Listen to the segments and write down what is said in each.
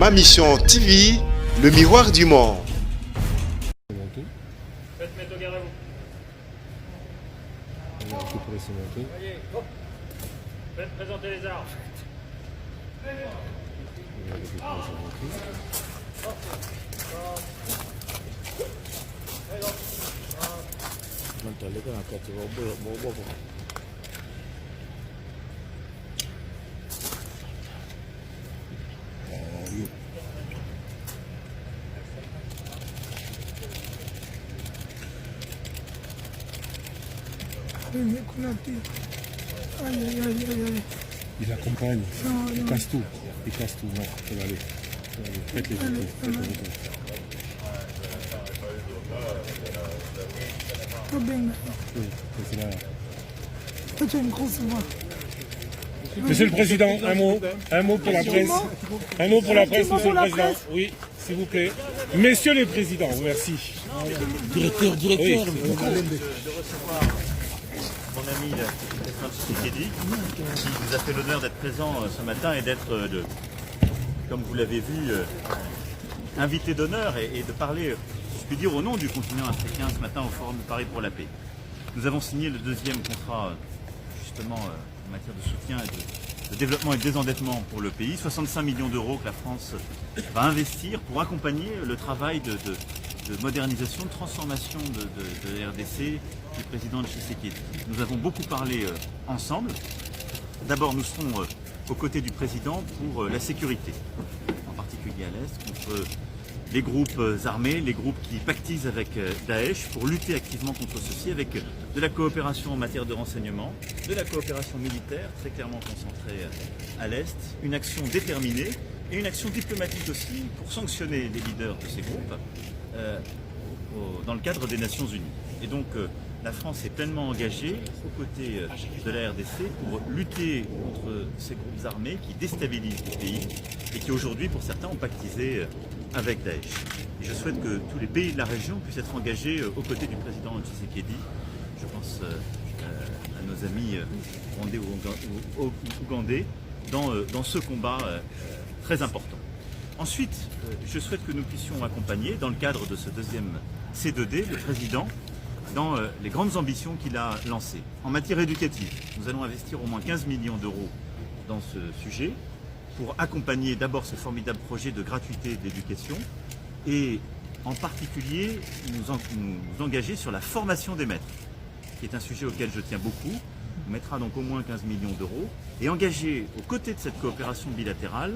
Ma Mission TV, le miroir du monde. Faites mettre au garde à vous. Voyez, hop. Faites présenter les armes. Il accompagne. Il casse tout. Il casse tout. Non, ça va aller. Faites les photos. Faites les photos. Oui, c'est là. Monsieur le Président, un mot pour la presse. Un mot pour la presse, Monsieur le Président. Oui, s'il vous plaît. Messieurs les Présidents, merci. Directeur. De recevoir mon ami Stéphane Tshisekedi, qui vous a fait l'honneur d'être présent ce matin et d'être, comme vous l'avez vu, invité d'honneur et de parler, si je puis dire, au nom du continent africain ce matin au Forum de Paris pour la paix. Nous avons signé le deuxième contrat, justement, en matière de soutien et de développement et de désendettement pour le pays. 65 millions d'euros que la France va investir pour accompagner le travail de modernisation, de transformation de la RDC du président Tshisekedi. Nous avons beaucoup parlé ensemble. D'abord, nous serons aux côtés du président pour la sécurité, en particulier à l'Est, contre les groupes armés, les groupes qui pactisent avec Daesh pour lutter activement contre ceci, avec de la coopération en matière de renseignement, de la coopération militaire très clairement concentrée à l'Est, une action déterminée et une action diplomatique aussi pour sanctionner les leaders de ces groupes dans le cadre des Nations Unies. Et donc la France est pleinement engagée aux côtés de la RDC pour lutter contre ces groupes armés qui déstabilisent le pays et qui aujourd'hui, pour certains, ont pactisé avec Daesh. Et je souhaite que tous les pays de la région puissent être engagés aux côtés du président Tshisekedi. Je pense à nos amis rwandais ou ougandais dans ce combat très important. Ensuite, je souhaite que nous puissions accompagner, dans le cadre de ce deuxième C2D, le président dans les grandes ambitions qu'il a lancées. En matière éducative, nous allons investir au moins 15 millions d'euros dans ce sujet pour accompagner d'abord ce formidable projet de gratuité de l'éducation et en particulier nous engager sur la formation des maîtres, qui est un sujet auquel je tiens beaucoup. On mettra donc au moins 15 millions d'euros et engager aux côtés de cette coopération bilatérale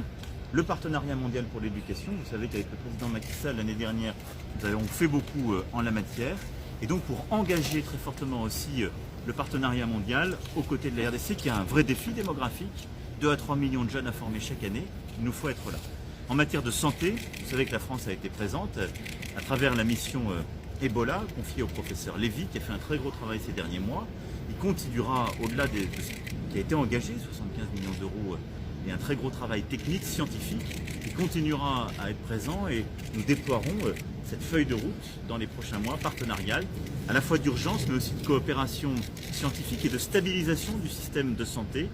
le partenariat mondial pour l'éducation. Vous savez qu'avec le président Macky Sall l'année dernière, nous avons fait beaucoup en la matière. Et donc pour engager très fortement aussi le partenariat mondial aux côtés de la RDC, qui a un vrai défi démographique, 2 à 3 millions de jeunes à former chaque année, il nous faut être là. En matière de santé, vous savez que la France a été présente à travers la mission Ebola, confiée au professeur Lévy, qui a fait un très gros travail ces derniers mois. Il continuera, au-delà de ce qui a été engagé, 75 millions d'euros, et un très gros travail technique, scientifique. Il continuera à être présent et nous déploierons cette feuille de route dans les prochains mois, partenariale, à la fois d'urgence mais aussi de coopération scientifique et de stabilisation du système de santé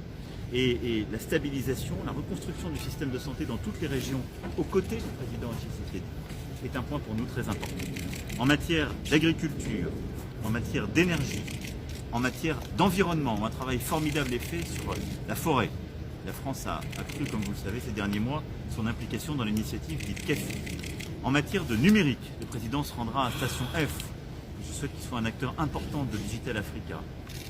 et la stabilisation, la reconstruction du système de santé dans toutes les régions aux côtés du président Tshisekedi est un point pour nous très important. En matière d'agriculture, en matière d'énergie, en matière d'environnement, un travail formidable est fait sur la forêt. La France a accru, comme vous le savez, ces derniers mois, son implication dans l'initiative dite CAFI. En matière de numérique, le président se rendra à Station F. Je souhaite qu'il soit un acteur important de Digital Africa.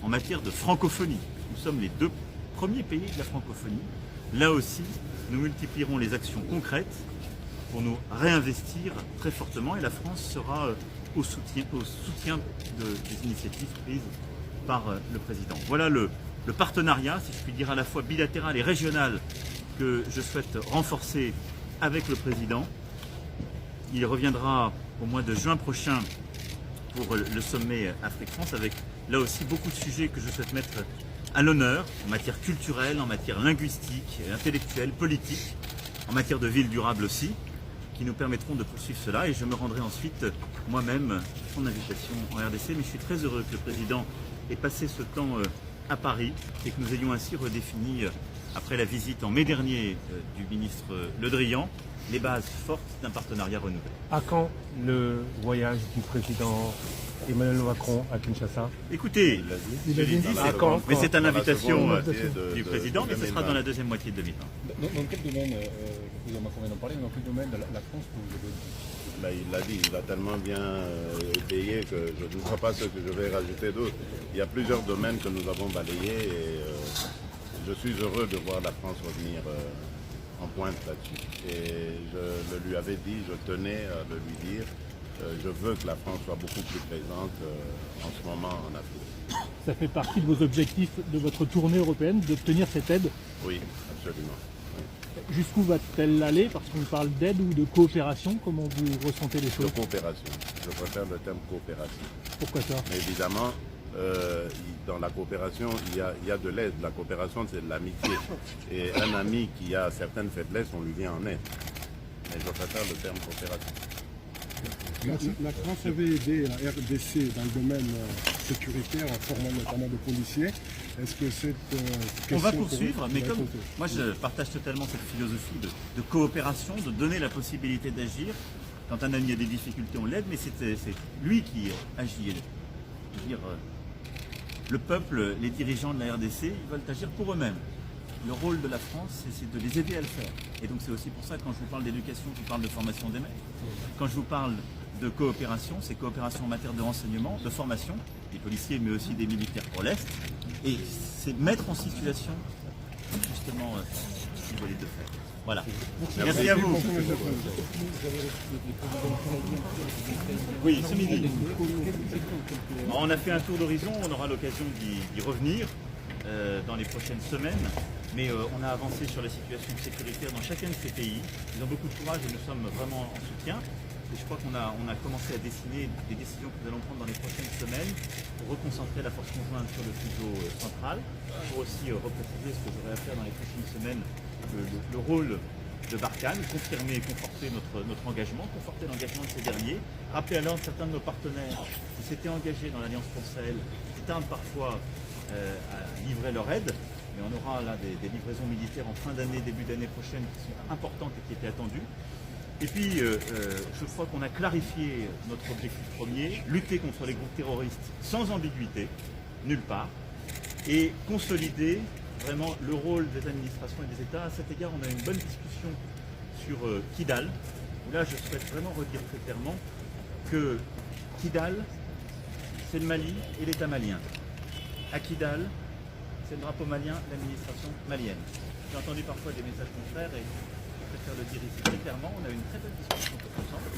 En matière de francophonie, nous sommes les 2 premiers pays de la francophonie. Là aussi, nous multiplierons les actions concrètes pour nous réinvestir très fortement et la France sera au soutien des initiatives prises par le président. Voilà le partenariat, si je puis dire, à la fois bilatéral et régional que je souhaite renforcer avec le président. Il reviendra au mois de juin prochain pour le sommet Afrique-France avec là aussi beaucoup de sujets que je souhaite mettre à l'honneur en matière culturelle, en matière linguistique, intellectuelle, politique, en matière de ville durable aussi, qui nous permettront de poursuivre cela et je me rendrai ensuite moi-même son invitation en RDC. Mais je suis très heureux que le président ait passé ce temps à Paris et que nous ayons ainsi redéfini, après la visite en mai dernier du ministre Le Drian, les bases fortes d'un partenariat renouvelé. À quand le voyage du président Emmanuel Macron à Kinshasa? Écoutez, je l'ai dit, mais c'est à l'invitation du président, mais ce sera dans la deuxième moitié de 2020. Dans quel domaine, le président Macron vient d'en parler, dans quel domaine la France peut vous aider? Là, il l'a dit, il a tellement bien étayé que je ne vois pas ce que je vais rajouter d'autre. Il y a plusieurs domaines que nous avons balayés et je suis heureux de voir la France revenir en pointe là-dessus. Et je le lui avais dit, je tenais à le lui dire, je veux que la France soit beaucoup plus présente en ce moment en Afrique. Ça fait partie de vos objectifs de votre tournée européenne, d'obtenir cette aide. Oui, absolument. Jusqu'où va-t-elle aller? Parce qu'on parle d'aide ou de coopération. Comment vous ressentez les De choses? coopération. Je préfère le terme coopération. Pourquoi ça? Mais évidemment, dans la coopération, il y a de l'aide. La coopération, c'est de l'amitié. Et un ami qui a certaines faiblesses, on lui vient en aide. Mais je préfère le terme coopération. La France avait aidé la RDC dans le domaine sécuritaire en formant notamment de policiers. Est-ce que cette On va question poursuivre, mais comme raconter moi je partage totalement cette philosophie de coopération, de donner la possibilité d'agir. Quand un ami a des difficultés, on l'aide, mais c'est lui qui agit. Je veux dire, le peuple, les dirigeants de la RDC, ils veulent agir pour eux-mêmes. Le rôle de la France, c'est de les aider à le faire. Et donc c'est aussi pour ça que quand je vous parle d'éducation, je vous parle de formation des maîtres. Quand je vous parle de coopération, c'est coopération en matière de renseignement, de formation, des policiers mais aussi des militaires pour l'Est. Et c'est mettre en situation, justement, ce qu'ils veulent de faire. Voilà. Merci à vous. Oui, ce midi. On a fait un tour d'horizon, on aura l'occasion d'y revenir dans les prochaines semaines. Mais on a avancé sur la situation sécuritaire dans chacun de ces pays. Ils ont beaucoup de courage et nous sommes vraiment en soutien. Et je crois qu'on a commencé à dessiner des décisions que nous allons prendre dans les prochaines semaines pour reconcentrer la force conjointe sur le fuseau central, pour aussi repréciser ce que j'aurai à faire dans les prochaines semaines, le rôle de Barkhane, confirmer et conforter notre engagement, conforter l'engagement de ces derniers, rappeler à l'ordre certains de nos partenaires qui s'étaient engagés dans l'Alliance pour le Sahel, qui tardent parfois à livrer leur aide. Mais on aura là des livraisons militaires en fin d'année, début d'année prochaine qui sont importantes et qui étaient attendues. Et puis, je crois qu'on a clarifié notre objectif premier, lutter contre les groupes terroristes sans ambiguïté, nulle part, et consolider vraiment le rôle des administrations et des États. À cet égard, on a une bonne discussion sur Kidal, où là, je souhaite vraiment redire très clairement que Kidal, c'est le Mali et l'État malien. À Kidal, c'est le drapeau malien, l'administration malienne. J'ai entendu parfois des messages contraires et je préfère le dire ici très clairement. On a eu une très bonne discussion tous ensemble.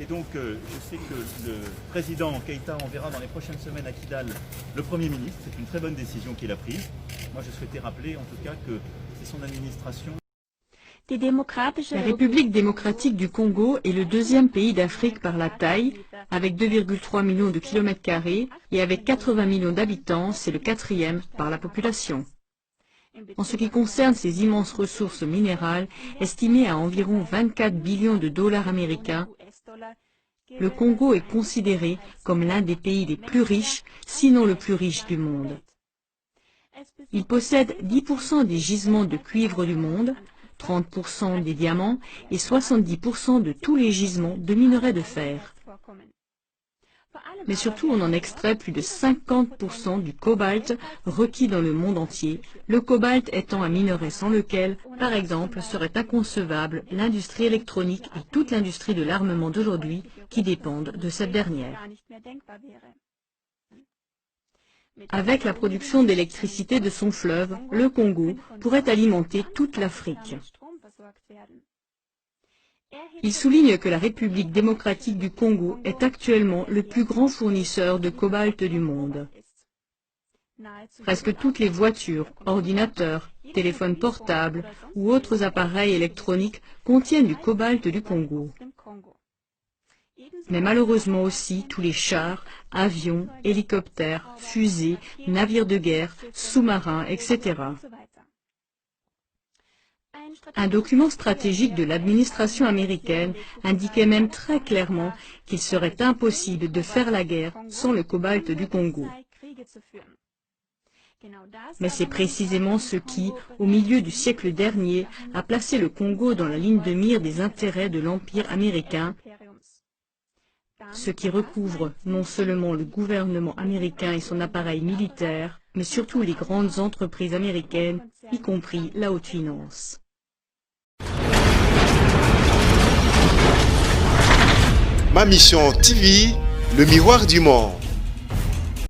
Et donc, je sais que le président Keïta enverra dans les prochaines semaines à Kidal le Premier ministre. C'est une très bonne décision qu'il a prise. Moi, je souhaitais rappeler en tout cas que c'est son administration. La République démocratique du Congo est le deuxième pays d'Afrique par la taille, avec 2,3 millions de kilomètres carrés, et avec 80 millions d'habitants, c'est le quatrième par la population. En ce qui concerne ses immenses ressources minérales, estimées à environ 24 billions de dollars américains, le Congo est considéré comme l'un des pays les plus riches, sinon le plus riche du monde. Il possède 10% des gisements de cuivre du monde, 30% des diamants et 70% de tous les gisements de minerais de fer. Mais surtout, on en extrait plus de 50% du cobalt requis dans le monde entier, le cobalt étant un minerai sans lequel, par exemple, serait inconcevable l'industrie électronique et toute l'industrie de l'armement d'aujourd'hui qui dépendent de cette dernière. Avec la production d'électricité de son fleuve, le Congo pourrait alimenter toute l'Afrique. Il souligne que la République démocratique du Congo est actuellement le plus grand fournisseur de cobalt du monde. Presque toutes les voitures, ordinateurs, téléphones portables ou autres appareils électroniques contiennent du cobalt du Congo. Mais malheureusement aussi tous les chars, avions, hélicoptères, fusées, navires de guerre, sous-marins, etc. Un document stratégique de l'administration américaine indiquait même très clairement qu'il serait impossible de faire la guerre sans le cobalt du Congo. Mais c'est précisément ce qui, au milieu du siècle dernier, a placé le Congo dans la ligne de mire des intérêts de l'Empire américain, ce qui recouvre non seulement le gouvernement américain et son appareil militaire, mais surtout les grandes entreprises américaines, y compris la haute finance. Ma mission TV, le miroir du monde.